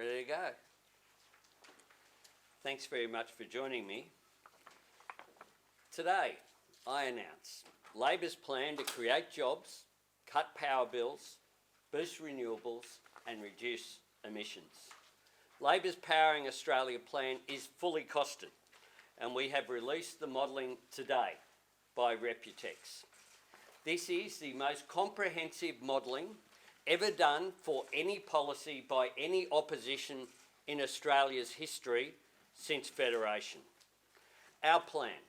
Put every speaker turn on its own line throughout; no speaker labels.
Ready to go. Thanks very much for joining me. Today, I announce Labor's plan to create jobs, cut power bills, boost renewables and reduce emissions. Labor's Powering Australia plan is fully costed, and we have released the modelling today by Reputex. This is the most comprehensive modelling ever done for any policy by any opposition in Australia's history since Federation. Our plan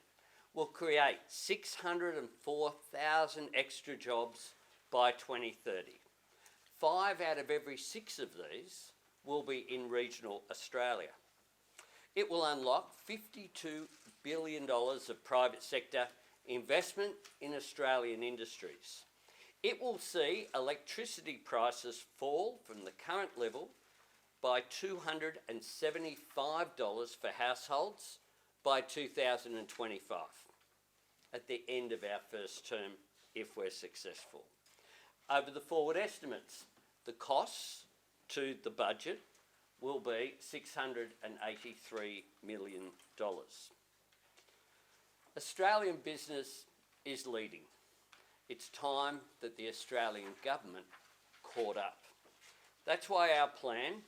will create 604,000 extra jobs by 2030. 5 out of every 6 of these will be in regional Australia. It will unlock $52 billion of private sector investment in Australian industries. It will see electricity prices fall from the current level by $275 for households by 2025, at the end of our first term, if we're successful. Over the forward estimates, the costs to the budget will be $683 million. Australian business is leading. It's time that the Australian government caught up. That's why our plan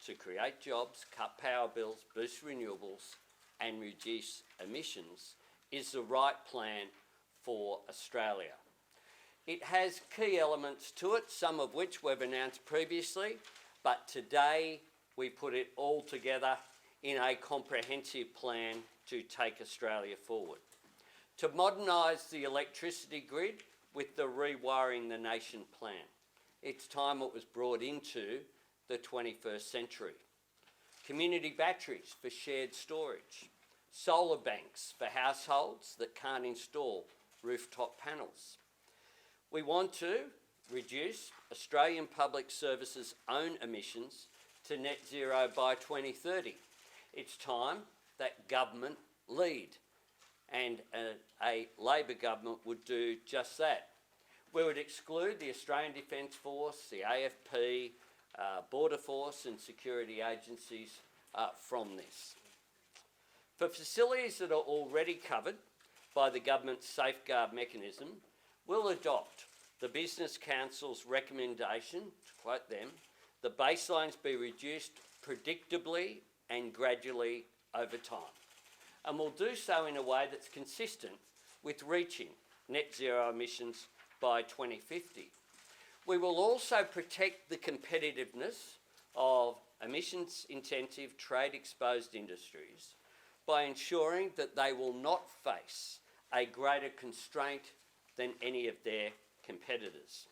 to create jobs, cut power bills, boost renewables and reduce emissions is the right plan for Australia. It has key elements to it, some of which we've announced previously, but today we put it all together in a comprehensive plan to take Australia forward. To modernise the electricity grid with the Rewiring the Nation plan. It's time it was brought into the 21st century. Community batteries for shared storage. Solar banks for households that can't install rooftop panels. We want to reduce Australian Public Service's own emissions to net zero by 2030. It's time that government lead, and a Labor government would do just that. We would exclude the Australian Defence Force, the AFP, Border Force and security agencies from this. For facilities that are already covered by the government's safeguard mechanism, we'll adopt the Business Council's recommendation, to quote them, the baselines be reduced predictably and gradually over time. And we'll do so in a way that's consistent with reaching net zero emissions by 2050. We will also protect the competitiveness of emissions-intensive, trade-exposed industries by ensuring that they will not face a greater constraint than any of their competitors.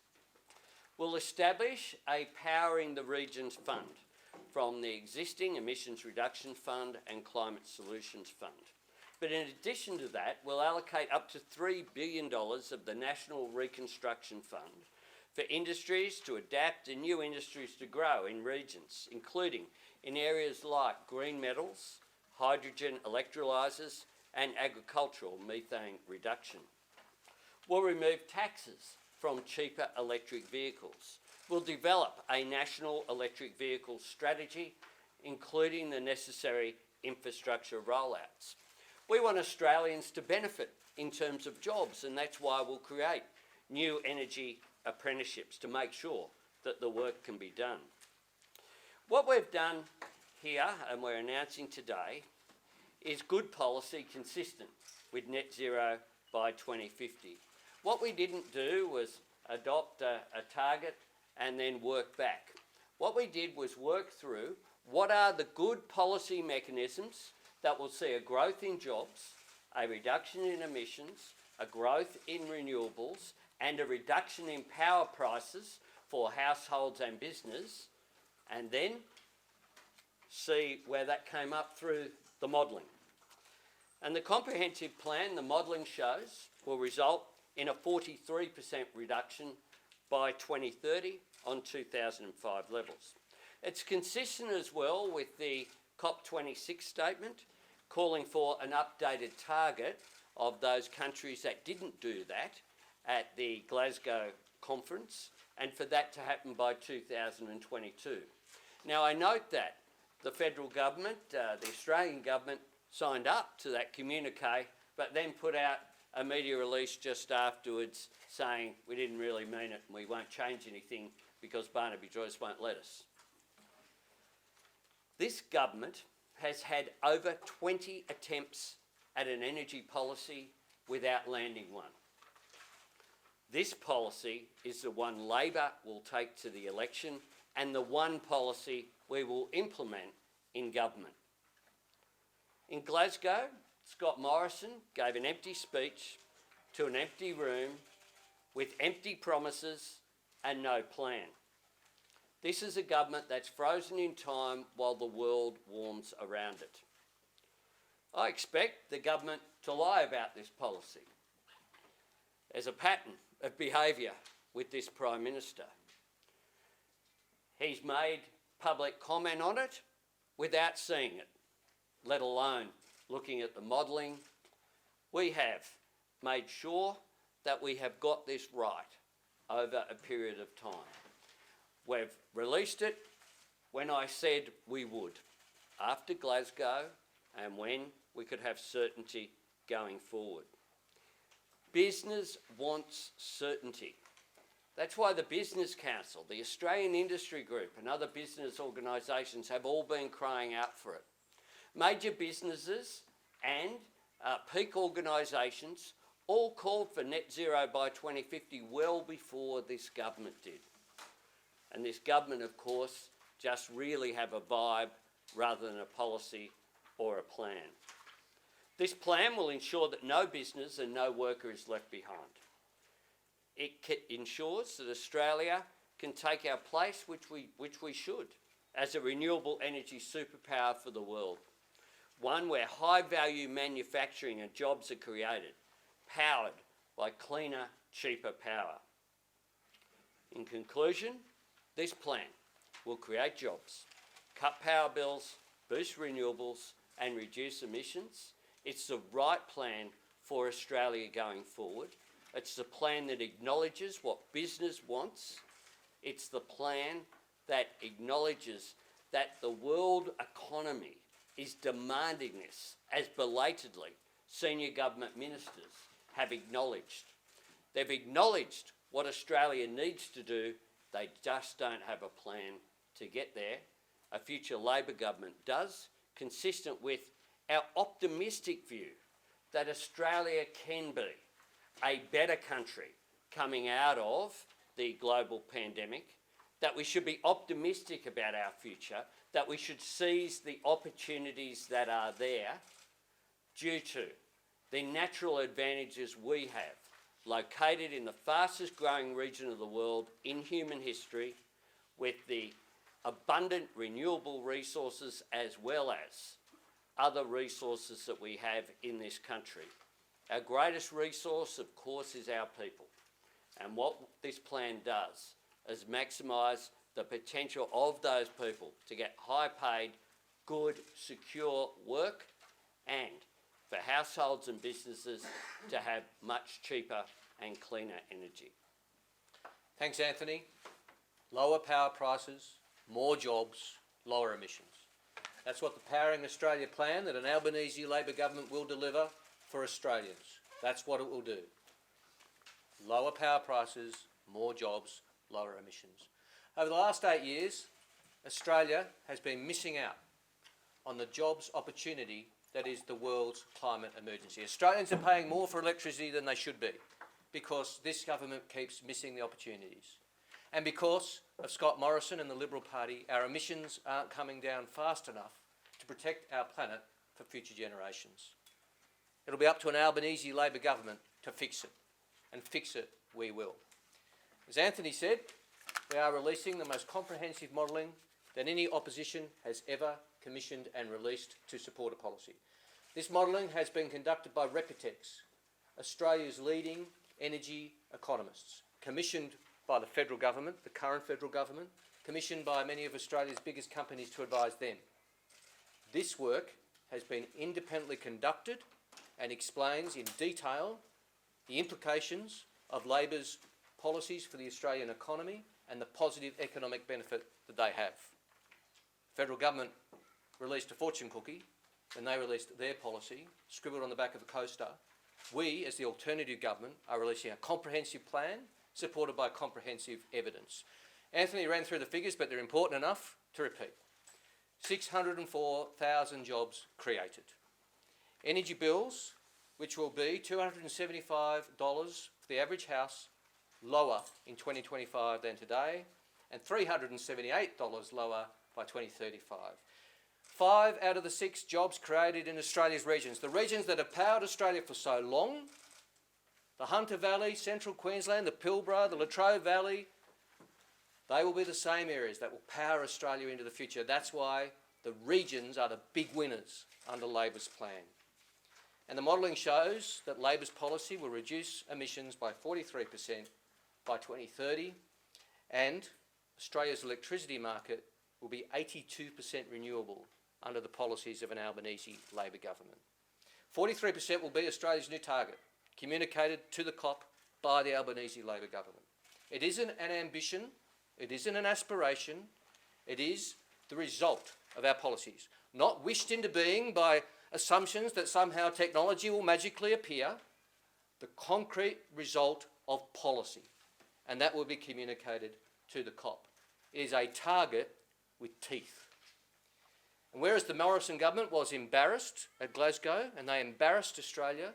We'll establish a Powering the Regions Fund from the existing Emissions Reduction Fund and Climate Solutions Fund. But in addition to that, we'll allocate up to $3 billion of the National Reconstruction Fund for industries to adapt and new industries to grow in regions, including in areas like green metals, hydrogen electrolysers and agricultural methane reduction. We'll remove taxes from cheaper electric vehicles. We'll develop a national electric vehicle strategy, including the necessary infrastructure rollouts. We want Australians to benefit in terms of jobs, and that's why we'll create new energy apprenticeships to make sure that the work can be done. What we've done here, and we're announcing today, is good policy consistent with net zero by 2050. What we didn't do was adopt a target and then work back. What we did was work through what are the good policy mechanisms that will see a growth in jobs, a reduction in emissions, a growth in renewables, and a reduction in power prices for households and business, and then see where that came up through the modelling. And the comprehensive plan, the modelling shows, will result in a 43% reduction by 2030 on 2005 levels. It's consistent as well with the COP26 statement, calling for an updated target of those countries that didn't do that at the Glasgow conference, and for that to happen by 2022. Now, I note that the federal government, the Australian government, signed up to that communique, but then put out a media release just afterwards saying we didn't really mean it and we won't change anything because Barnaby Joyce won't let us. This government has had over 20 attempts at an energy policy without landing one. This policy is the one Labor will take to the election and the one policy we will implement in government. In Glasgow, Scott Morrison gave an empty speech to an empty room with empty promises and no plan. This is a government that's frozen in time while the world warms around it. I expect the government to lie about this policy. There's a pattern of behaviour with this Prime Minister. He's made public comment on it without seeing it, let alone looking at the modelling. We have made sure that we have got this right over a period of time. We've released it when I said we would, after Glasgow and when we could have certainty going forward. Business wants certainty. That's why the Business Council, the Australian Industry Group and other business organisations have all been crying out for it. Major businesses and peak organisations all called for net zero by 2050 well before this government did. And this government, of course, just really have a vibe rather than a policy or a plan. This plan will ensure that no business and no worker is left behind. It ensures that Australia can take our place, which we should, as a renewable energy superpower for the world. One where high-value manufacturing and jobs are created, powered by cleaner, cheaper power. In conclusion, this plan will create jobs, cut power bills, boost renewables and reduce emissions. It's the right plan for Australia going forward. It's the plan that acknowledges what business wants. It's the plan that acknowledges that the world economy is demanding this, as belatedly senior government ministers have acknowledged. They've acknowledged what Australia needs to do. They just don't have a plan to get there. A future Labor government does, consistent with our optimistic view that Australia can be a better country coming out of the global pandemic, that we should be optimistic about our future, that we should seize the opportunities that are there due to the natural advantages we have, located in the fastest growing region of the world in human history, with the abundant renewable resources as well as other resources that we have in this country. Our greatest resource, of course, is our people. And what this plan does is maximise the potential of those people to get high-paid, good, secure work, and for households and businesses to have much cheaper and cleaner energy.
Thanks, Anthony. Lower power prices, more jobs, lower emissions. That's what the Powering Australia plan that an Albanese Labor government will deliver for Australians. That's what it will do. Lower power prices, more jobs, lower emissions. Over the last 8 years, Australia has been missing out on the jobs opportunity that is the world's climate emergency. Australians are paying more for electricity than they should be because this government keeps missing the opportunities. And because of Scott Morrison and the Liberal Party, our emissions aren't coming down fast enough to protect our planet for future generations. It'll be up to an Albanese Labor government to fix it, and fix it we will. As Anthony said, we are releasing the most comprehensive modelling that any opposition has ever commissioned and released to support a policy. This modelling has been conducted by Reputex, Australia's leading energy economists, commissioned by the federal government, the current federal government, commissioned by many of Australia's biggest companies to advise them. This work has been independently conducted and explains in detail the implications of Labor's policies for the Australian economy and the positive economic benefit that they have. Federal government released a fortune cookie when they released their policy, scribbled on the back of a coaster. We, as the alternative government, are releasing a comprehensive plan supported by comprehensive evidence. Anthony ran through the figures, but they're important enough to repeat. 604,000 jobs created. Energy bills, which will be $275 for the average house, lower in 2025 than today, and $378 lower by 2035. 5 out of the 6 jobs created in Australia's regions, the regions that have powered Australia for so long, the Hunter Valley, Central Queensland, the Pilbara, the Latrobe Valley, they will be the same areas that will power Australia into the future. That's why the regions are the big winners under Labor's plan. And the modelling shows that Labor's policy will reduce emissions by 43% by 2030, and Australia's electricity market will be 82% renewable under the policies of an Albanese Labor government. 43% will be Australia's new target, communicated to the COP by the Albanese Labor government. It isn't an ambition, it isn't an aspiration, it is the result of our policies, not wished into being by assumptions that somehow technology will magically appear, the concrete result of policy, and that will be communicated to the COP. It is a target with teeth. And whereas the Morrison government was embarrassed at Glasgow and they embarrassed Australia,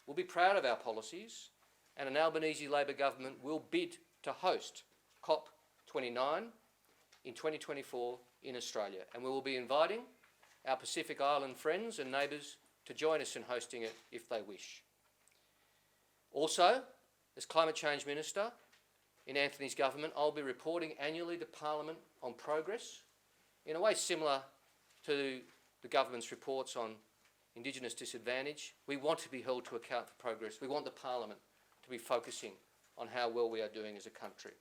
we'll be proud of our policies, and an Albanese Labor government will bid to host COP29 in 2024 in Australia, and we will be inviting our Pacific Island friends and neighbours to join us in hosting it if they wish. Also, as Climate Change Minister in Anthony's government, I'll be reporting annually to Parliament on progress in a way similar to the government's reports on Indigenous disadvantage. We want to be held to account for progress. We want the Parliament to be focusing on how well we are doing as a country.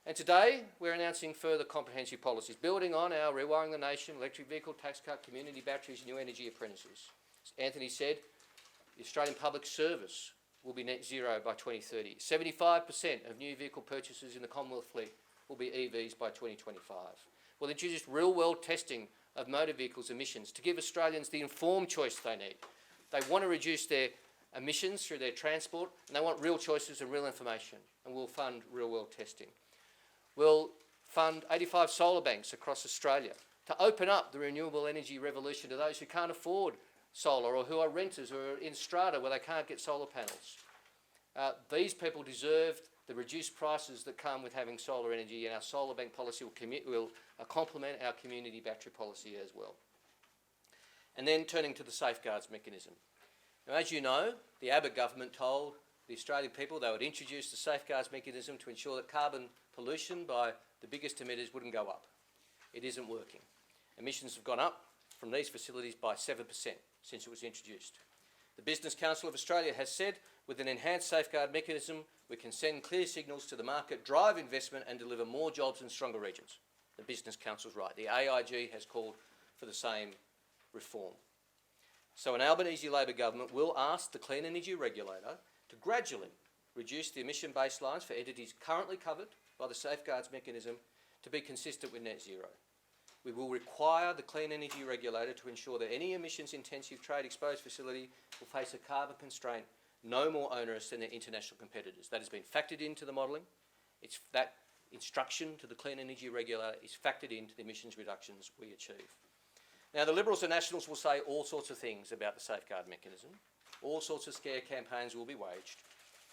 And today, we're announcing further comprehensive policies, building on our Rewiring the Nation, electric vehicle tax cut, community batteries, new energy apprentices. As Anthony said, the Australian Public Service will be net zero by 2030. 75% of new vehicle purchases in the Commonwealth fleet will be EVs by 2025. We'll introduce real-world testing of motor vehicles emissions to give Australians the informed choice they need. They want to reduce their emissions through their transport, and they want real choices and real information, and we'll fund real-world testing. We'll fund 85 solar banks across Australia to open up the renewable energy revolution to those who can't afford solar, or who are renters, or are in strata where they can't get solar panels. These people deserve the reduced prices that come with having solar energy, and our solar bank policy will complement our community battery policy as well. And then turning to the safeguards mechanism. Now, as you know, the Abbott government told the Australian people they would introduce the safeguards mechanism to ensure that carbon pollution by the biggest emitters wouldn't go up. It isn't working. Emissions have gone up from these facilities by 7% since it was introduced. The Business Council of Australia has said, with an enhanced safeguard mechanism, we can send clear signals to the market, drive investment and deliver more jobs in stronger regions. The Business Council's right. The AIG has called for the same reform. So an Albanese Labor government will ask the Clean Energy Regulator to gradually reduce the emission baselines for entities currently covered by the safeguards mechanism to be consistent with net zero. We will require the Clean Energy Regulator to ensure that any emissions-intensive trade-exposed facility will face a carbon constraint no more onerous than their international competitors. That has been factored into the modelling. That instruction to the Clean Energy Regulator is factored into the emissions reductions we achieve. Now, the Liberals and Nationals will say all sorts of things about the safeguard mechanism. All sorts of scare campaigns will be waged,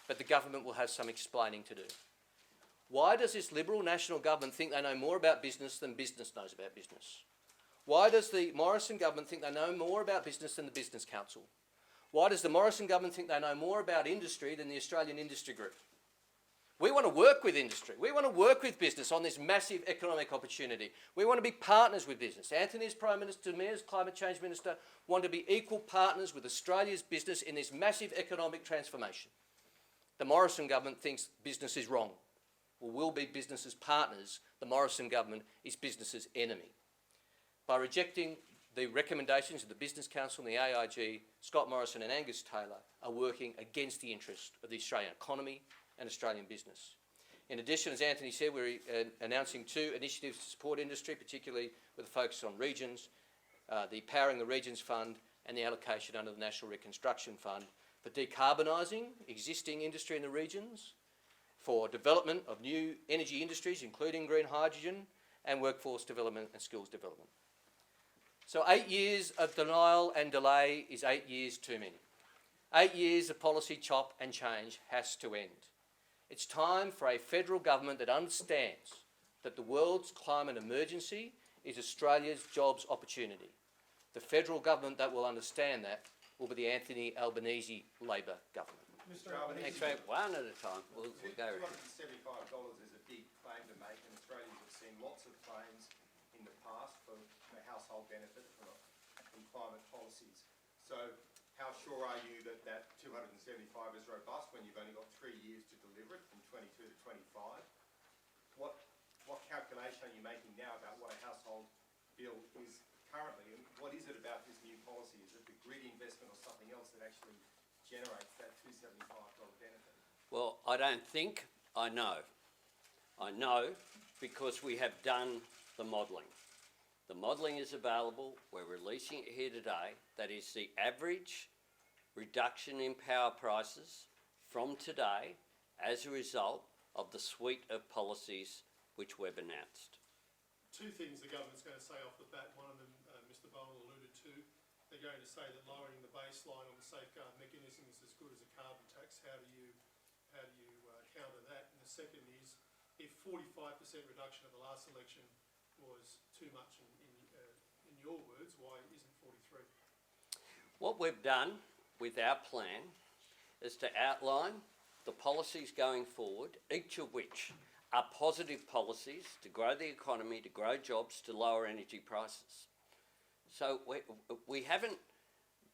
but the government will have some explaining to do. Why does this Liberal National government think they know more about business than business knows about business? Why does the Morrison government think they know more about business than the Business Council? Why does the Morrison government think they know more about industry than the Australian Industry Group? We want to work with industry. We want to work with business on this massive economic opportunity. We want to be partners with business. Anthony as Prime Minister, me as Climate Change Minister want to be equal partners with Australia's business in this massive economic transformation. The Morrison government thinks business is wrong. Well, we'll be business's partners. The Morrison government is business's enemy. By rejecting the recommendations of the Business Council and the AIG, Scott Morrison and Angus Taylor are working against the interest of the Australian economy and Australian business. In addition, as Anthony said, we're announcing 2 initiatives to support industry, particularly with a focus on regions, the Powering the Regions Fund and the allocation under the National Reconstruction Fund for decarbonising existing industry in the regions, for development of new energy industries, including green hydrogen, and workforce development and skills development. So 8 years of denial and delay is 8 years too many. 8 years of policy chop and change has to end. It's time for a federal government that understands that the world's climate emergency is Australia's jobs opportunity. The federal government that will understand that will be the Anthony Albanese Labor government.
Mr. Albanese,
Thanks, mate. One at a time. We'll go.
$275 is a big claim to make, and Australians have seen lots of claims in the past for household benefit from climate policies. So how sure are you that that 275 is robust when you've only got 3 years to deliver it, from 22 to 25? What calculation are you making now about what a household bill is currently, and what is it about this new policy? Is it the grid investment or something else that actually generates that $275 benefit?
Well, I don't think, I know. I know because we have done the modelling. The modelling is available. We're releasing it here today. That is the average reduction in power prices from today as a result of the suite of policies which we've announced.
2 things the government's going to say off the bat. One of them, Mr. Bowen alluded to. They're going to say that lowering the baseline on the safeguard mechanism is as good as a carbon tax. How do you counter that? And the second is, if 45% reduction of the last election was too much in your words, why isn't 43?
What we've done with our plan is to outline the policies going forward, each of which are positive policies to grow the economy, to grow jobs, to lower energy prices. So we haven't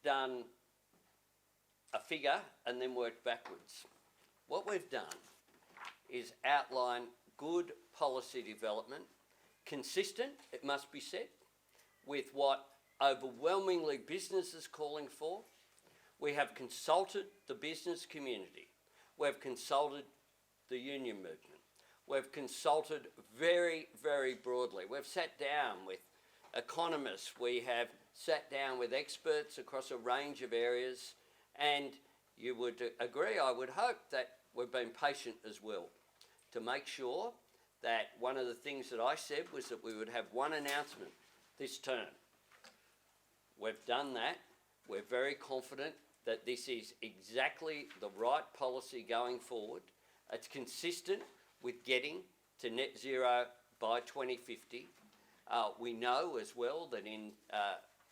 done a figure and then worked backwards. What we've done is outline good policy development, consistent, it must be said, with what overwhelmingly business is calling for. We have consulted the business community. We've consulted the union movement. We've consulted very, very broadly. We've sat down with economists. We have sat down with experts across a range of areas, and you would agree, I would hope, that we've been patient as well to make sure that one of the things that I said was that we would have one announcement this term. We've done that. We're very confident that this is exactly the right policy going forward. It's consistent with getting to net zero by 2050. We know as well that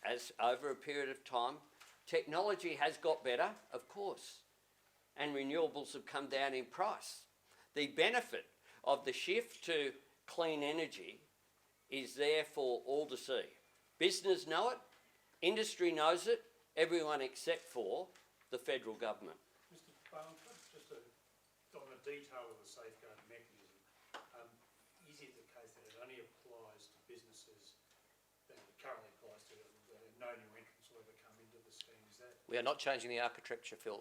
as over a period of time, technology has got better, of course, and renewables have come down in price. The benefit of the shift to clean energy is there for all to see. Business know it, industry knows it, everyone except for the federal government.
Mr. Bowen, just on the detail of the safeguard mechanism, is it the case that it only applies to businesses that it currently applies to, that no new entrants will ever come into the scheme? Is that?
We are not changing the architecture, Phil.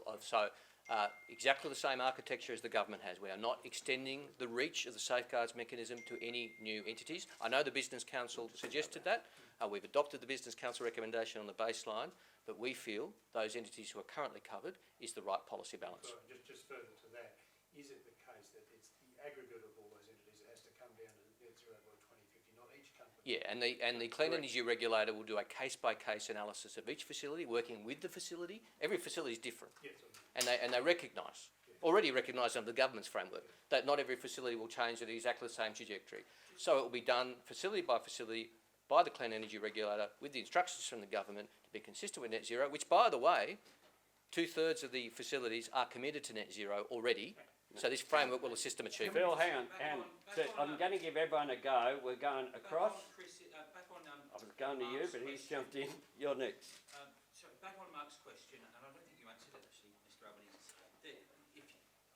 Exactly the same architecture as the government has. We are not extending the reach of the safeguards mechanism to any new entities. I know the Business Council suggested that. We've adopted the Business Council recommendation on the baseline, but we feel those entities who are currently covered is the right policy balance.
So just further to that, is it the case that it's the aggregate of all those entities that has to come down to net zero by 2050, not each company?
Yeah, and the Clean Energy Regulator will do a case-by-case analysis of each facility, working with the facility. Every facility is different.
Yes,
And they recognise, already recognise under the government's framework, that not every facility will change at exactly the same trajectory. So it will be done facility by facility by the Clean Energy Regulator with the instructions from the government to be consistent with net zero, which, by the way, 2/3 of the facilities are committed to net zero already. So this framework will assist them achieve it.
Phil, hang on. So I'm going to give everyone a go. We're going across. I was going to you, but he's jumped in. You're next.
Sorry, back on Mark's question, and I don't think you answered it actually, Mr. Albanese.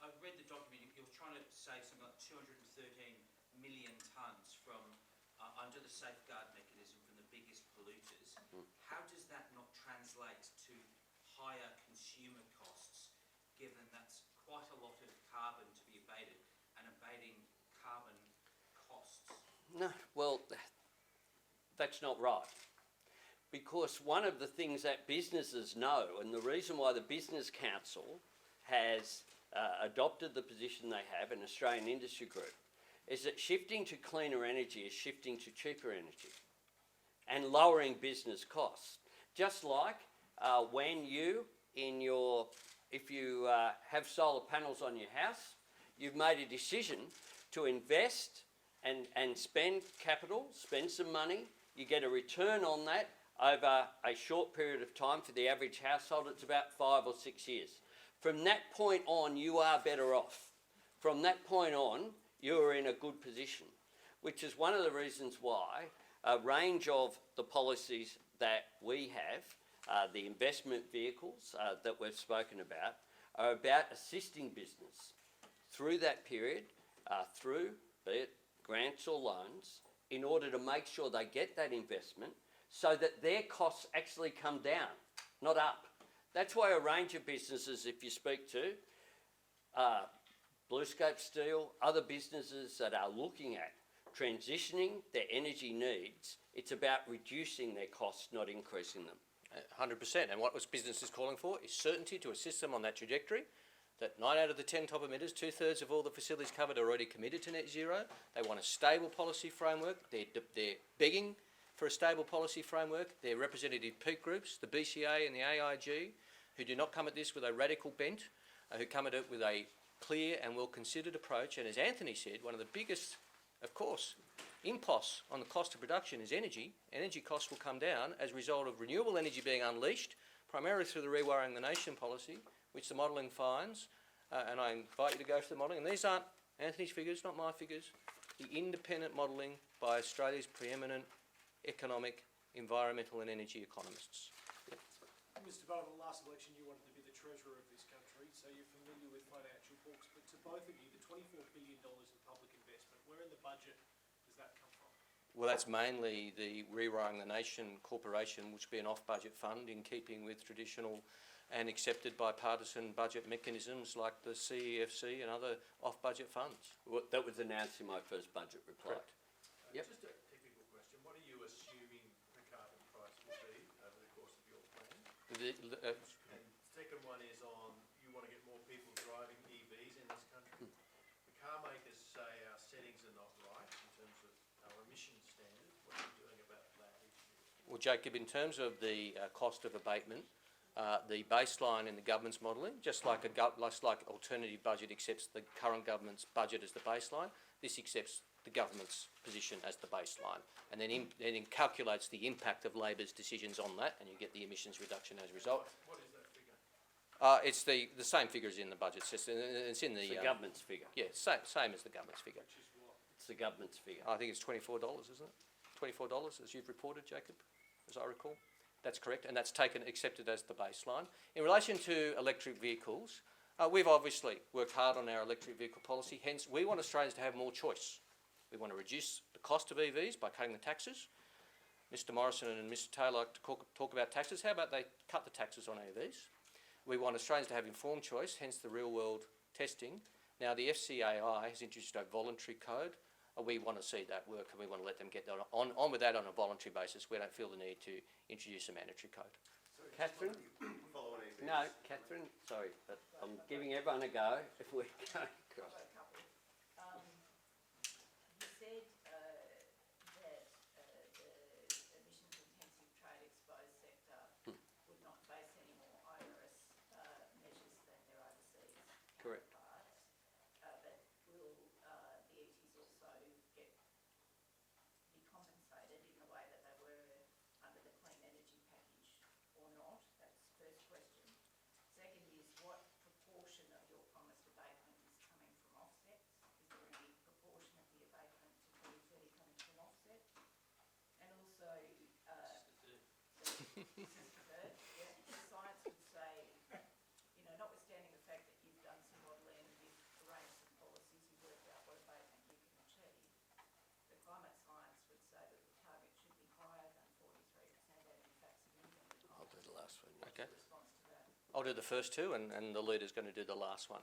I've read the document, you're trying to save something like 213 million tonnes from under the safeguard mechanism from the biggest polluters. How does that not translate to higher consumer costs, given that's quite a lot of carbon to be abated, and abating
That's not right. Because one of the things that businesses know, and the reason why the Business Council has adopted the position they have in Australian Industry Group, is that shifting to cleaner energy is shifting to cheaper energy and lowering business costs. Just like when you, if you have solar panels on your house, you've made a decision to invest and spend capital, spend some money, you get a return on that over a short period of time. For the average household, it's about 5 or 6 years. From that point on, you are better off. From that point on, you are in a good position, which is one of the reasons why a range of the policies that we have, the investment vehicles that we've spoken about, are about assisting business through that period, through be it grants or loans, in order to make sure they get that investment so that their costs actually come down, not up. That's why a range of businesses, if you speak to BlueScope Steel, other businesses that are looking at transitioning their energy needs, it's about reducing their costs, not increasing them.
100%. And what was businesses calling for is certainty to assist them on that trajectory. That 9 out of the 10 top emitters, 2/3 of all the facilities covered, are already committed to net zero. They want a stable policy framework. They're begging for a stable policy framework. Their representative peak groups, the BCA and the AIG, who do not come at this with a radical bent, who come at it with a clear and well-considered approach. And as Anthony said, one of the biggest, of course, impulse on the cost of production is energy. Energy costs will come down as a result of renewable energy being unleashed, primarily through the Rewiring the Nation policy, which the modelling finds, and I invite you to go through the modelling, and these aren't Anthony's figures, not my figures, the independent modelling by Australia's preeminent economic, environmental and energy economists. Yep.
Mr. Butler, last election you wanted to be the treasurer of this country, so you're familiar with financial books, but to both of you, the $24 billion in public investment, where in the budget does that come from?
Well, that's mainly the Rewiring the Nation Corporation, which will be an off-budget fund in keeping with traditional and accepted bipartisan budget mechanisms like the CEFC and other off-budget funds.
Well, that was announced in my first budget report. Yep.
Just a technical question. What are you assuming the carbon price will be over the course of your plan? And second one is on, you want to get more people driving EVs in this country. The car makers say our settings are not right in terms of our emission standards. What are you doing about that issue?
Well, Jacob, in terms of the cost of abatement, the baseline in the government's modelling, just like alternative budget accepts the current government's budget as the baseline, this accepts the government's position as the baseline, and then calculates the impact of Labor's decisions on that, and you get the emissions reduction as a result.
What is that figure?
It's the same figures in the budget system. It's in the
government's figure.
Yeah, same as the government's figure.
Which is what?
It's the government's figure.
I think it's $24, isn't it? $24, as you've reported, Jacob, as I recall. That's correct, and that's accepted as the baseline. In relation to electric vehicles, we've obviously worked hard on our electric vehicle policy, hence we want Australians to have more choice. We want to reduce the cost of EVs by cutting the taxes. Mr Morrison and Mr Taylor like to talk about taxes. How about they cut the taxes on EVs? We want Australians to have informed choice, hence the real world testing. Now the FCAI has introduced a voluntary code. We want to see that work, and we want to let them get on with that on a voluntary basis. We don't feel the need to introduce a mandatory code.
Catherine?
Follow on EVs.
No, Catherine, sorry, but I'm giving everyone a go if we're going across.
A couple. You said that the emissions-intensive trade exposed sector would not face any more onerous measures than their overseas
Correct.
counterparts. But will the ETs also be compensated in the way that they were under the clean energy package or not? That's the first question. Second is, what proportion of your promised abatement is coming from offsets? Is there any proportion of the abatement to 2030 coming from offsets? And also, this is the third, yeah, the science would say, you know, notwithstanding the fact that you've done some modelling and you've arranged some policies, you've worked out what abatement you can achieve, the climate science would say that the target should be higher than 43% and in fact significantly higher.
I'll do the last one.
Okay.
Response to that.
I'll do the first two, and the leader's going to do the last one.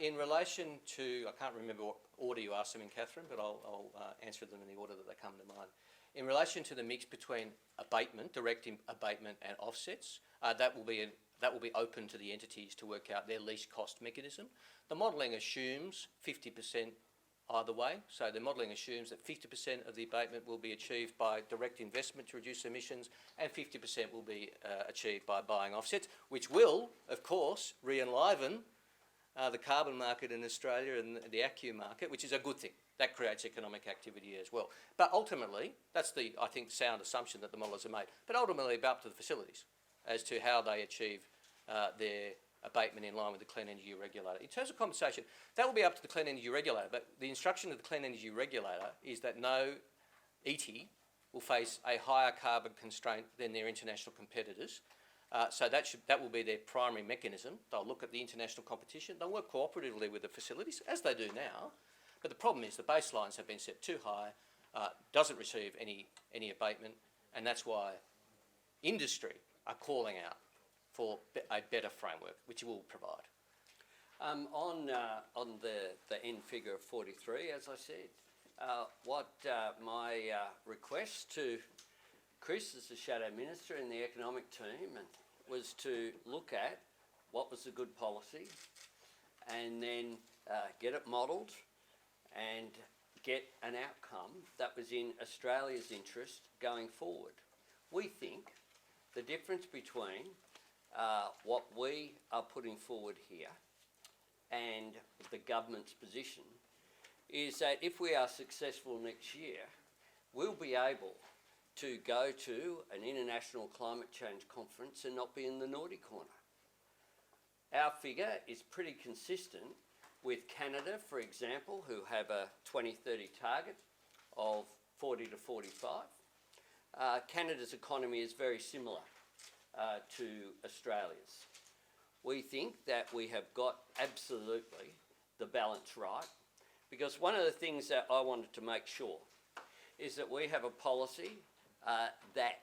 In relation to, I can't remember what order you asked them in, Catherine, but I'll answer them in the order that they come to mind. In relation to the mix between abatement, direct abatement and offsets, that will be open to the entities to work out their least cost mechanism. The modelling assumes 50% either way. So the modelling assumes that 50% of the abatement will be achieved by direct investment to reduce emissions and 50% will be achieved by buying offsets, which will, of course, re-enliven the carbon market in Australia and the ACCU market, which is a good thing. That creates economic activity as well. But ultimately, that's the, I think, sound assumption that the modellers have made. But ultimately, it's up to the facilities as to how they achieve their abatement in line with the Clean Energy Regulator. In terms of compensation, that will be up to the Clean Energy Regulator, but the instruction of the Clean Energy Regulator is that no ET will face a higher carbon constraint than their international competitors. So that will be their primary mechanism. They'll look at the international competition. They'll work cooperatively with the facilities, as they do now. But the problem is the baselines have been set too high, doesn't receive any abatement, and that's why industry are calling out for a better framework, which it will provide.
On the end figure of 43, as I said, my request to Chris as the Shadow Minister and the Economic team was to look at what was a good policy and then get it modelled and get an outcome that was in Australia's interest going forward. We think the difference between what we are putting forward here and the government's position is that if we are successful next year, we'll be able to go to an international climate change conference and not be in the naughty corner. Our figure is pretty consistent with Canada, for example, who have a 2030 target of 40 to 45. Canada's economy is very similar to Australia's. We think that we have got absolutely the balance right, because one of the things that I wanted to make sure is that we have a policy that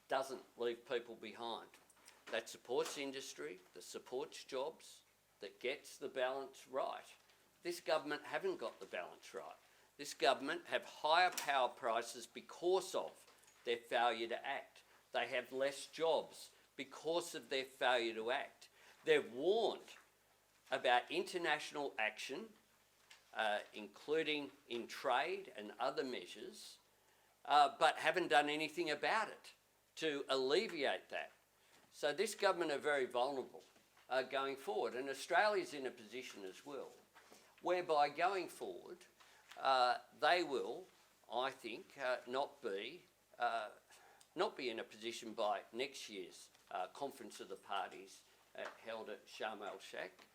doesn't leave people behind, that supports industry, that supports jobs, that gets the balance right. This government haven't got the balance right. This government have higher power prices because of their failure to act. They have less jobs because of their failure to act. They've warned about international action, including in trade and other measures, but haven't done anything about it to alleviate that. So this government are very vulnerable going forward, and Australia's in a position as well, whereby going forward, they will, I think, not be in a position by next year's Conference of the Parties held at Sharm el-Sheikh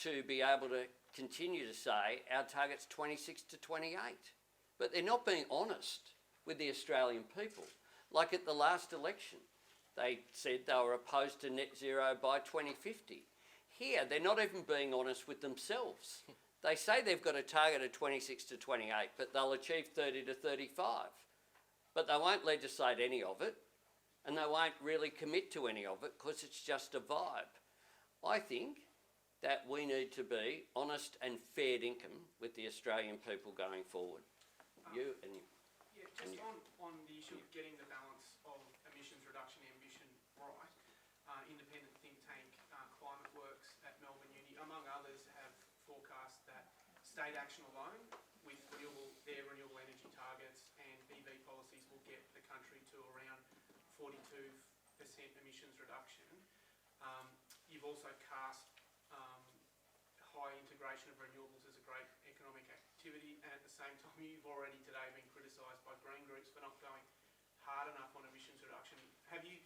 to be able to continue to say our target's 26 to 28. But they're not being honest with the Australian people. Like at the last election, they said they were opposed to net zero by 2050. Here, they're not even being honest with themselves. They say they've got a target of 26 to 28, but they'll achieve 30 to 35. But they won't legislate any of it, and they won't really commit to any of it because it's just a vibe. I think that we need to be honest and fair dinkum with the Australian people going forward. You and you.
Yeah, just on the issue of getting the balance of emissions reduction ambition right, independent think tank Climate Works at Melbourne Uni, among others, have forecast that state action alone with their renewable energy targets and EV policies will get the country to around 42% emissions reduction. You've also cast high integration of renewables as a great economic activity, and at the same time you've already today been criticised by green groups for not going hard enough on emissions reduction. Have you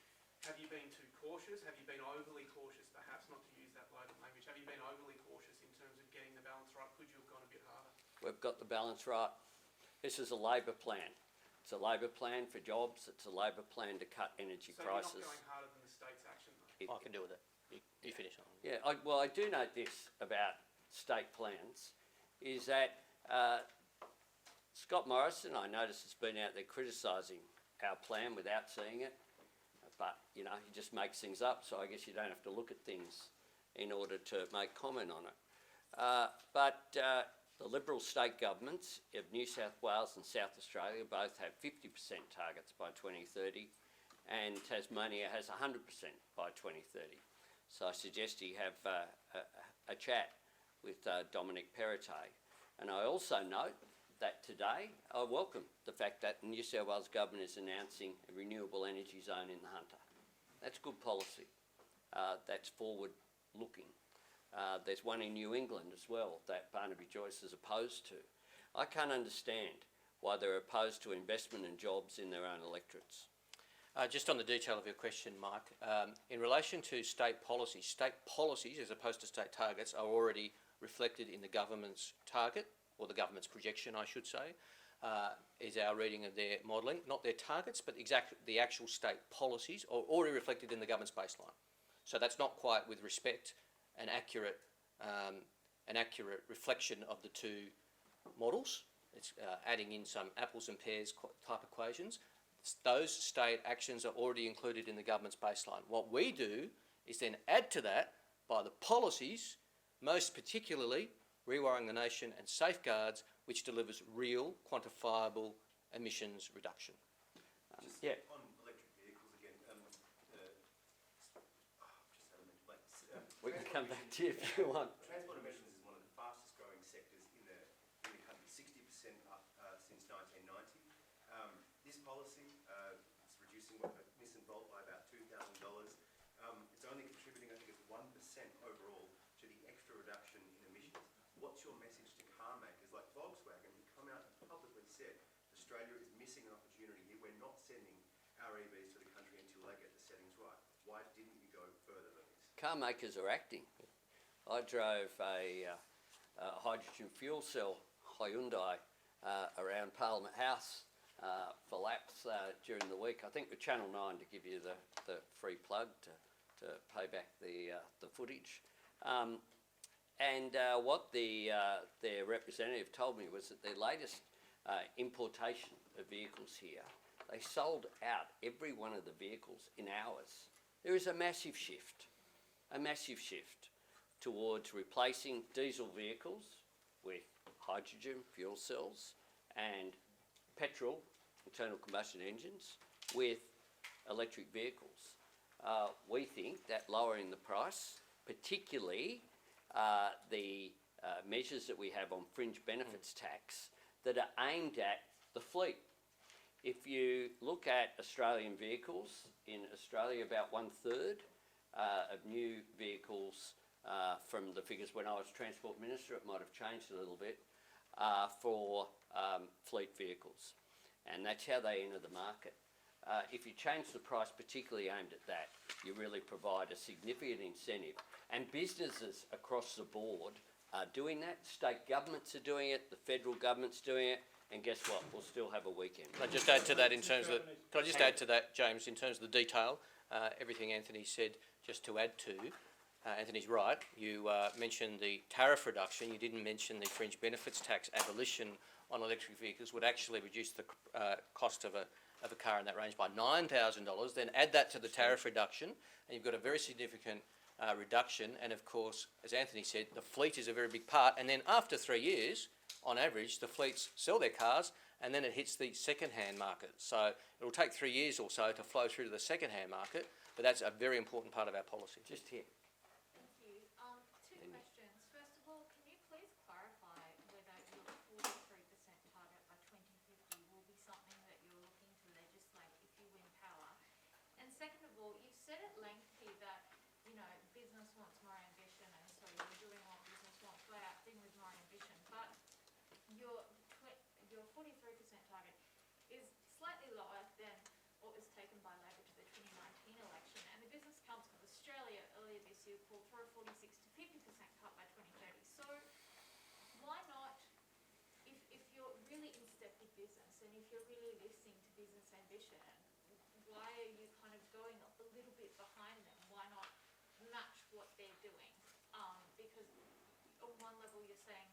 been too cautious? Have you been overly cautious, perhaps, not to use that loaded language? Have you been overly cautious in terms of getting the balance right? Could you have gone a bit harder?
We've got the balance right. This is a Labor plan. It's a Labor plan for jobs. It's a Labor plan to cut energy prices.
So you're not going harder than the state's action, though?
I can deal with it. You finish on it.
Yeah, I do note this about state plans, is that Scott Morrison, I notice, has been out there criticising our plan without seeing it, but, you know, he just makes things up, so I guess you don't have to look at things in order to make comment on it. But The Liberal state governments of New South Wales and South Australia both have 50% targets by 2030, and Tasmania has 100% by 2030. So I suggest you have a chat with Dominic Perrottet. And I also note that today I welcome the fact that the New South Wales government is announcing a renewable energy zone in the Hunter. That's good policy. That's forward looking. There's one in New England as well that Barnaby Joyce is opposed to. I can't understand why they're opposed to investment and jobs in their own electorates.
Just on the detail of your question, Mike, in relation to state policies as opposed to state targets are already reflected in the government's target, or the government's projection, I should say, is our reading of their modelling. Not their targets, but exactly the actual state policies are already reflected in the government's baseline. So that's not quite, with respect, an accurate reflection of the two models. It's adding in some apples and pears type equations. Those state actions are already included in the government's baseline. What we do is then add to that by the policies, most particularly Rewiring the Nation and Safeguards, which delivers real, quantifiable emissions reduction.
Yeah.
On electric vehicles again, just had a mental blank.
We can come back to you if you want.
Transport emissions is one of the fastest growing sectors in the country, 60% up since 1990. This policy is reducing Nissan Volt by about $2,000. It's only contributing, I think it's 1% overall to the extra reduction in emissions. What's your message to car makers like Volkswagen, who come out and publicly said Australia is missing an opportunity here? We're not sending our EVs to the country until they get the settings right. Why didn't you go further than this?
Car makers are acting. I drove a hydrogen fuel cell Hyundai around Parliament House for laps during the week. I think with Channel 9 to give you the free plug to pay back the footage. And what their representative told me was that their latest importation of vehicles here, they sold out every one of the vehicles in hours. There is a massive shift towards replacing diesel vehicles with hydrogen fuel cells and petrol, internal combustion engines, with electric vehicles. We think that lowering the price, particularly the measures that we have on fringe benefits tax that are aimed at the fleet. If you look at Australian vehicles, in Australia about 1/3 of new vehicles from the figures when I was Transport Minister, it might have changed a little bit, for fleet vehicles. And that's how they enter the market. If you change the price particularly aimed at that, you really provide a significant incentive. And businesses across the board are doing that. State governments are doing it, the federal government's doing it, and guess what? We'll still have a weekend.
Can I just add to that in terms of, can I just add to that, James, in terms of the detail, everything Anthony said, just to add to, Anthony's right, you mentioned the tariff reduction, you didn't mention the fringe benefits tax abolition on electric vehicles would actually reduce the cost of a car in that range by $9,000, then add that to the tariff reduction, and you've got a very significant reduction. And of course, as Anthony said, the fleet is a very big part, and then after 3 years, on average, the fleets sell their cars, and then it hits the second-hand market. So it'll take 3 years or so to flow through to the second-hand market, but that's a very important part of our policy.
Just here.
Thank you. Two questions. First of all, can you please clarify whether your 43% target by 2050 will be something that you're looking to legislate if you win power? And second of all, you've said at length here that, you know, business wants more ambition, and so you're doing what business wants, flat out thing with more ambition. But your 43% target is slightly lower than what was taken by Labor to the 2019 election, and the Business Council of Australia earlier this year called for a 46 to 50% cut by 2030. So why not, if you're really in step with business and if you're really listening to business ambition, why are you kind of going a little bit behind them? Why not match what they're doing? Because on one level you're saying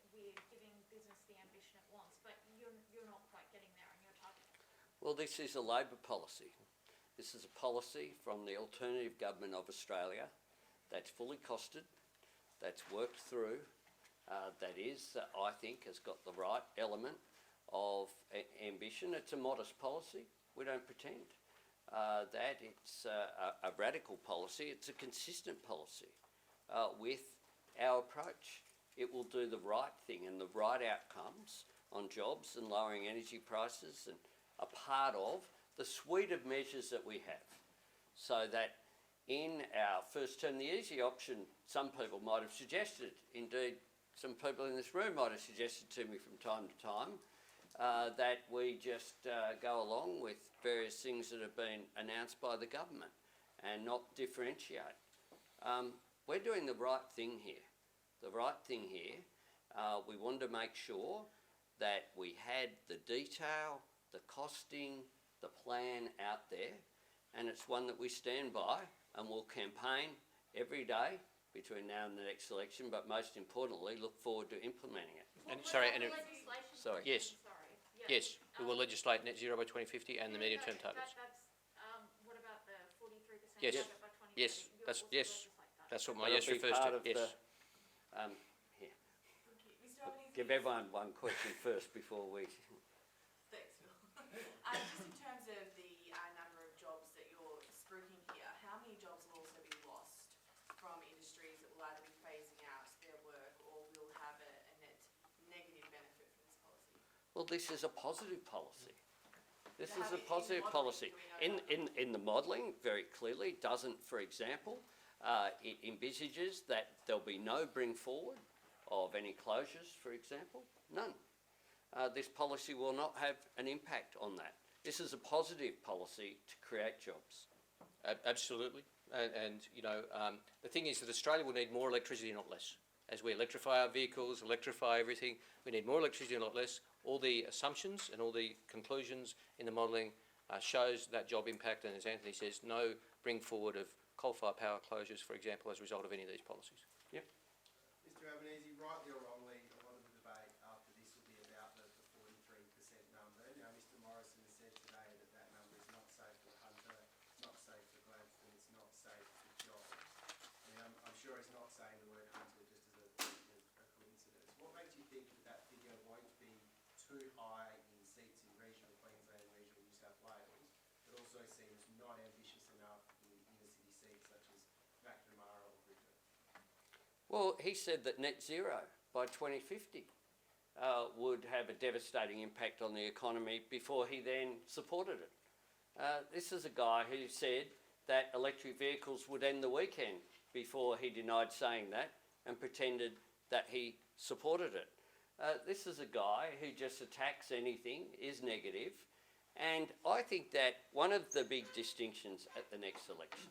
we're giving business the ambition it wants, but you're not quite getting there on your target.
Well, this is a Labor policy. This is a policy from the alternative government of Australia that's fully costed, that's worked through that is, I think, has got the right element of ambition. It's a modest policy. We don't pretend that it's a radical policy. It's a consistent policy with our approach. It will do the right thing and the right outcomes on jobs and lowering energy prices, and a part of the suite of measures that we have, so that in our first term, the easy option, some people might have suggested, indeed some people in this room might have suggested to me from time to time, that we just go along with various things that have been announced by the government and not differentiate. We're doing the right thing here. The right thing here, we wanted to make sure that we had the detail, the costing, the plan out there, and it's one that we stand by and will campaign every day between now and the next election, but most importantly, look forward to implementing it.
And sorry, and
Legislation.
Sorry.
Yes.
Sorry. Yeah.
yes, we will legislate net zero by 2050 and the medium-term targets.
What about the 43%
Yes.
target by 2030?
Yes,
You'll
that's
also
yes.
legislate that.
That's what my
That'll
yes
be
refers
part
to.
of
Yes.
Here.
Mr. Albanese,
Give everyone one question first before we...
thanks, Phil. Just in terms of the number of jobs that you're spruiking here, how many jobs will also be lost from industries that will either be phasing out their work or will have a net negative benefit from this policy?
Well, this is a positive policy. This
But
is a
in
positive
modelling,
policy.
do we know
In the modelling, very clearly, doesn't, for example, it envisages that there'll be no bring forward of any closures, for example. None. This policy will not have an impact on that. This is a positive policy to create jobs.
Absolutely. And you know, the thing is that Australia will need more electricity, not less. As we electrify our vehicles, electrify everything, we need more electricity, not less. All the assumptions and all the conclusions in the modelling shows that job impact, and as Anthony says, no bring forward of coal-fired power closures, for example, as a result of any of these policies. Yep.
Mr Albanese, rightly or wrongly, a lot of the debate after this will be about the 43% number. Now, Mr Morrison has said today that that number is not safe for Hunter, it's not safe for Gladstone, it's not safe for jobs. I mean, I'm sure he's not saying the word Hunter just as a coincidence. What makes you think that that figure won't be too high in seats in regional Queensland and regional New South Wales, but also seems not ambitious enough in inner city seats such as Macnamara or Brisbane?
Well, he said that net zero by 2050 would have a devastating impact on the economy before he then supported it. This is a guy who said that electric vehicles would end the weekend before he denied saying that and pretended that he supported it. This is a guy who just attacks anything, is negative, and I think that one of the big distinctions at the next election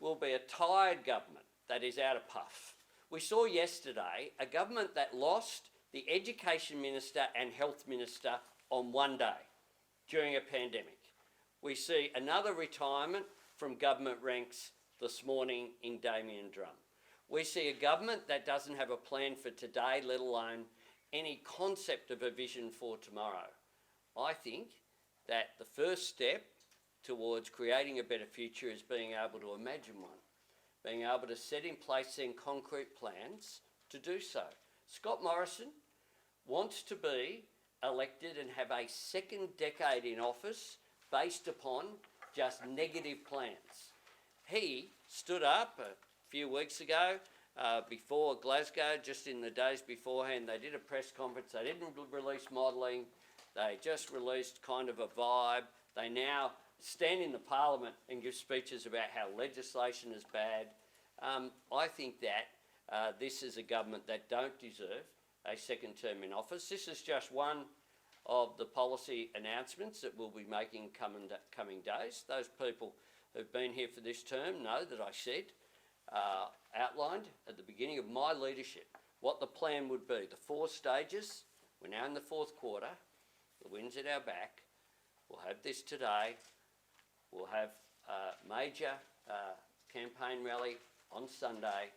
will be a tired government that is out of puff. We saw yesterday a government that lost the Education Minister and Health Minister on one day during a pandemic. We see another retirement from government ranks this morning in Damien Drum. We see a government that doesn't have a plan for today, let alone any concept of a vision for tomorrow. I think that the first step towards creating a better future is being able to imagine one, being able to set in place then concrete plans to do so. Scott Morrison wants to be elected and have a second decade in office based upon just negative plans. He stood up a few weeks ago before Glasgow, just in the days beforehand. They did a press conference. They didn't release modelling. They just released kind of a vibe. They now stand in the parliament and give speeches about how legislation is bad. I think that this is a government that don't deserve a second term in office. This is just one of the policy announcements that we'll be making coming days. Those people who've been here for this term know that I said, outlined at the beginning of my leadership, what the plan would be. The 4 stages. We're now in the 4th quarter. The wind's at our back. We'll have this today. We'll have a major campaign rally on Sunday.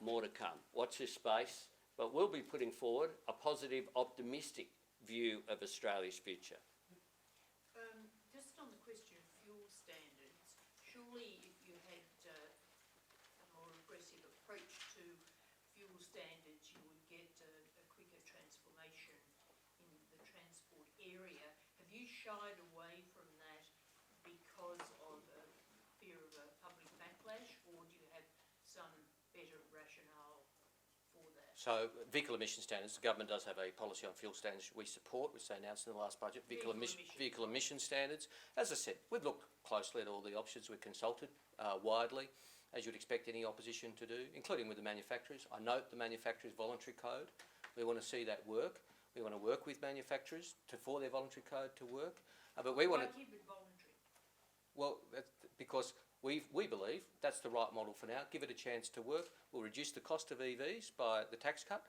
More to come. Watch this space. But we'll be putting forward a positive, optimistic view of Australia's future.
Just on the question of fuel standards, surely if you had a more aggressive approach to fuel standards, you would get shied away from that because of a fear of a public backlash, or do you have some better rationale for that?
So, vehicle emission standards, the government does have a policy on fuel standards we support, which they announced in the last budget. Vehicle emission standards. As I said, we've looked closely at all the options, we've consulted widely, as you'd expect any opposition to do, including with the manufacturers. I note the manufacturers' voluntary code. We want to see that work. We want to work with manufacturers for their voluntary code to work. But we want to...
Why keep it voluntary?
Well, that's because we believe that's the right model for now. Give it a chance to work. We'll reduce the cost of EVs by the tax cut,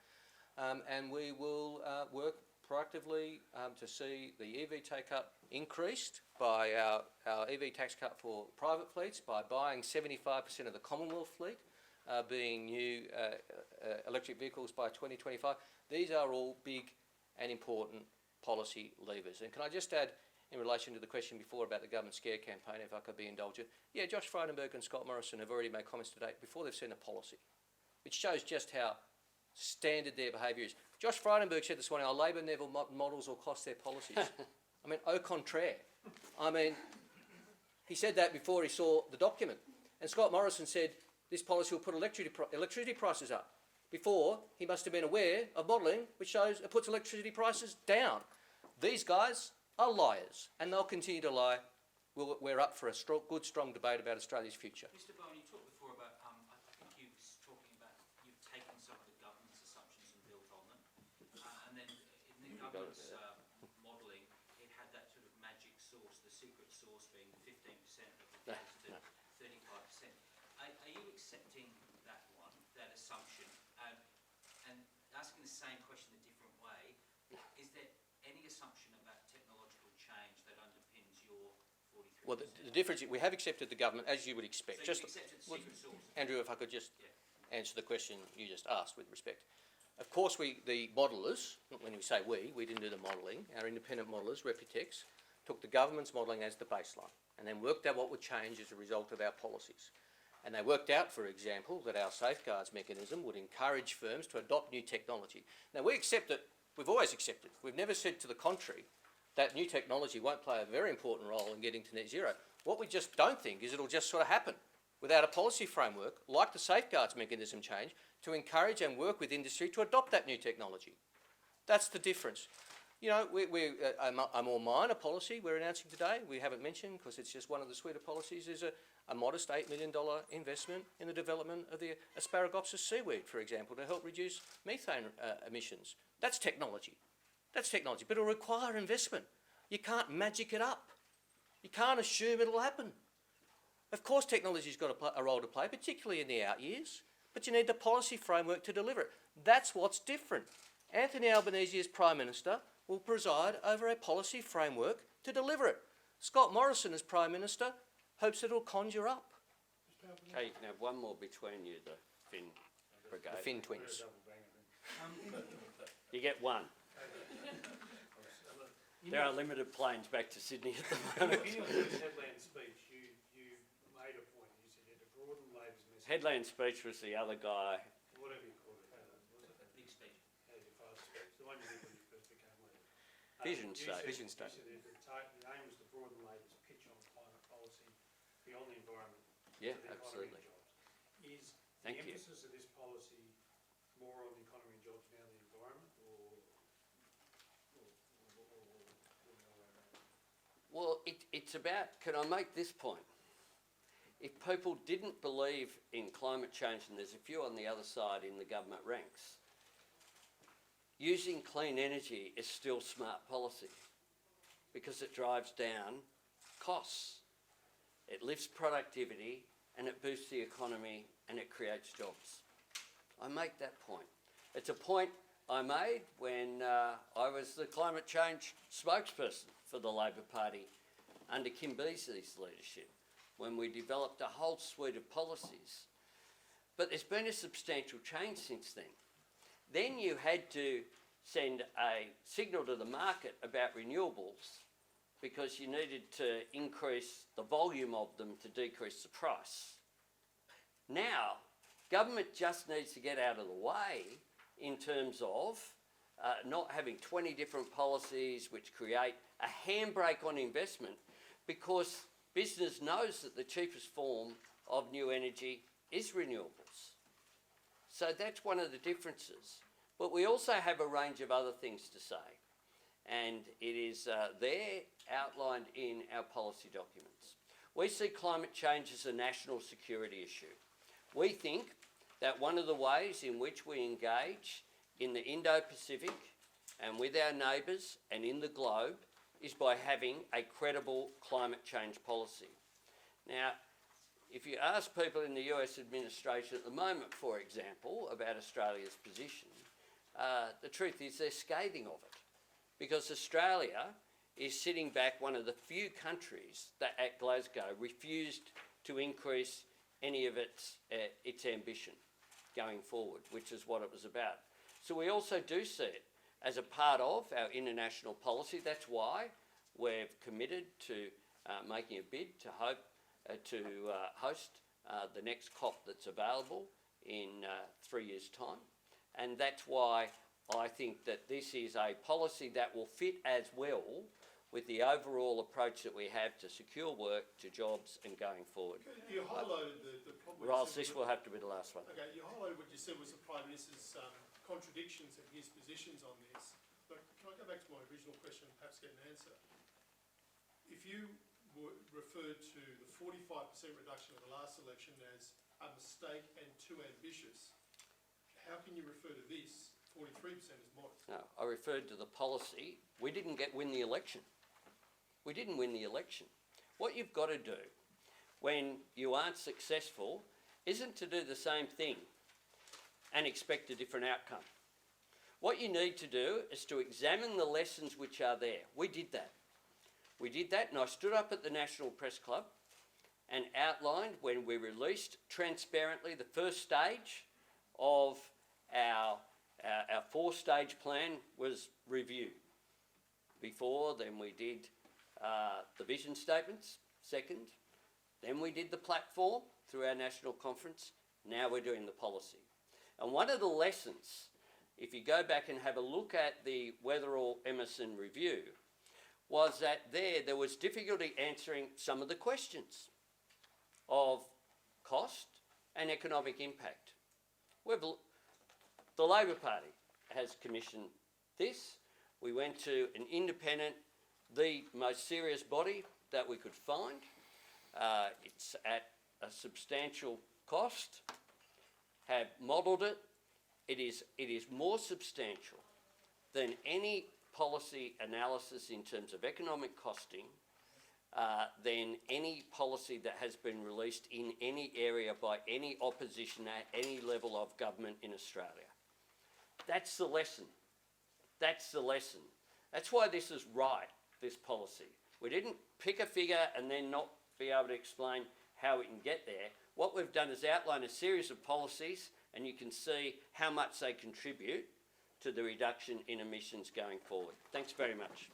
and we will work proactively to see the EV take-up increased by our EV tax cut for private fleets, by buying 75% of the Commonwealth fleet being new electric vehicles by 2025. These are all big and important policy levers. And can I just add, in relation to the question before about the government scare campaign, if I could be indulgent, yeah, Josh Frydenberg and Scott Morrison have already made comments today before they've seen a policy, which shows just how standard their behaviour is. Josh Frydenberg said this morning, our Labor never models or cost their policies. I mean, au contraire. I mean, he said that before he saw the document. And Scott Morrison said this policy will put electricity prices up. Before, he must have been aware of modelling which shows it puts electricity prices down. These guys are liars, and they'll continue to lie. We're up for a good, strong debate about Australia's future.
Mr. Bowen, you talked before about, I think you was talking about you've taken some of the government's assumptions and built on them, and then in the government's modelling, it had that sort of magic sauce, the secret sauce being 15% of the case to 35%. Are you accepting that one, that assumption? And asking the same question a different way, is there any assumption about technological change that underpins your 43%?
Well, the difference is we have accepted the government, as you would expect.
So you've accepted the secret sauce?
Andrew, if I could just answer the question you just asked with respect. Of course, the modellers, when we say we didn't do the modelling, our independent modellers, Reputex, took the government's modelling as the baseline and then worked out what would change as a result of our policies. And they worked out, for example, that our safeguards mechanism would encourage firms to adopt new technology. Now, we accept it, we've always accepted, we've never said to the contrary, that new technology won't play a very important role in getting to net zero. What we just don't think is it'll just sort of happen without a policy framework, like the safeguards mechanism change, to encourage and work with industry to adopt that new technology. That's the difference. You know, a more minor policy we're announcing today, we haven't mentioned because it's just one of the suite of policies, is a modest $8 million investment in the development of the Asparagopsis seaweed, for example, to help reduce methane emissions. That's technology. That's technology, but it'll require investment. You can't magic it up. You can't assume it'll happen. Of course technology's got a role to play, particularly in the out years, but you need the policy framework to deliver it. That's what's different. Anthony Albanese as Prime Minister will preside over a policy framework to deliver it. Scott Morrison as Prime Minister hopes it'll conjure up.
Okay, you can have one more between you, the Finn Brigade.
The Finn twins.
You get one. There are limited planes back to Sydney at the moment.
In your headland speech, you made a point. You said you had to broaden Labor's message.
Headland speech was the other guy.
Whatever you call it. Was it?
Big speech.
Your fast speech. The one you did when you first became leader.
Vision
You said
statement.
the aim was to broaden Labor's pitch on climate policy beyond the environment.
Yeah,
to the
absolutely.
economy and jobs. Is
Thank
the
you.
emphasis of this policy more on the economy and jobs now than the environment, or the other way around?
Well, it's about, can I make this point? If people didn't believe in climate change, and there's a few on the other side in the government ranks, using clean energy is still smart policy because it drives down costs. It lifts productivity and it boosts the economy and it creates jobs. I make that point. It's a point I made when I was the climate change spokesperson for the Labor Party under Kim Beazley's leadership, when we developed a whole suite of policies. But there's been a substantial change since then. Then you had to send a signal to the market about renewables because you needed to increase the volume of them to decrease the price. Now, government just needs to get out of the way in terms of not having 20 different policies which create a handbrake on investment, because business knows that the cheapest form of new energy is renewables. So that's one of the differences. But we also have a range of other things to say, and it is there outlined in our policy documents. We see climate change as a national security issue. We think that one of the ways in which we engage in the Indo-Pacific and with our neighbours and in the globe is by having a credible climate change policy. Now, if you ask people in the US administration at the moment, for example, about Australia's position, the truth is they're scathing of it, because Australia is sitting back one of the few countries that at Glasgow refused to increase any of its ambition going forward, which is what it was about. So we also do see it as a part of our international policy. That's why we've committed to making a bid to host the next COP that's available in 3 years' time. And that's why I think that this is a policy that will fit as well with the overall approach that we have to secure work, to jobs and going forward.
You highlighted the problem.
Ross, this will have to be the last one.
Okay, you highlighted what you said was the Prime Minister's contradictions and his positions on this. But can I go back to my original question and perhaps get an answer? If you referred to the 45% reduction of the last election as a mistake and too ambitious, how can you refer to this 43% as modest?
No, I referred to the policy. We didn't win the election. We didn't win the election. What you've got to do when you aren't successful isn't to do the same thing and expect a different outcome. What you need to do is to examine the lessons which are there. We did that. We did that, and I stood up at the National Press Club and outlined, when we released transparently the first stage of our four-stage plan was review. Before, then we did the vision statements, second. Then we did the platform through our national conference. Now we're doing the policy. And one of the lessons, if you go back and have a look at the Weatherall-Emerson review, was that there was difficulty answering some of the questions of cost and economic impact. The Labor Party has commissioned this. We went to an independent, the most serious body that we could find. It's at a substantial cost, have modelled it. It is more substantial than any policy analysis in terms of economic costing, than any policy that has been released in any area by any opposition at any level of government in Australia. That's the lesson. That's the lesson. That's why this is right, this policy. We didn't pick a figure and then not be able to explain how we can get there. What we've done is outline a series of policies, and you can see how much they contribute to the reduction in emissions going forward. Thanks very much.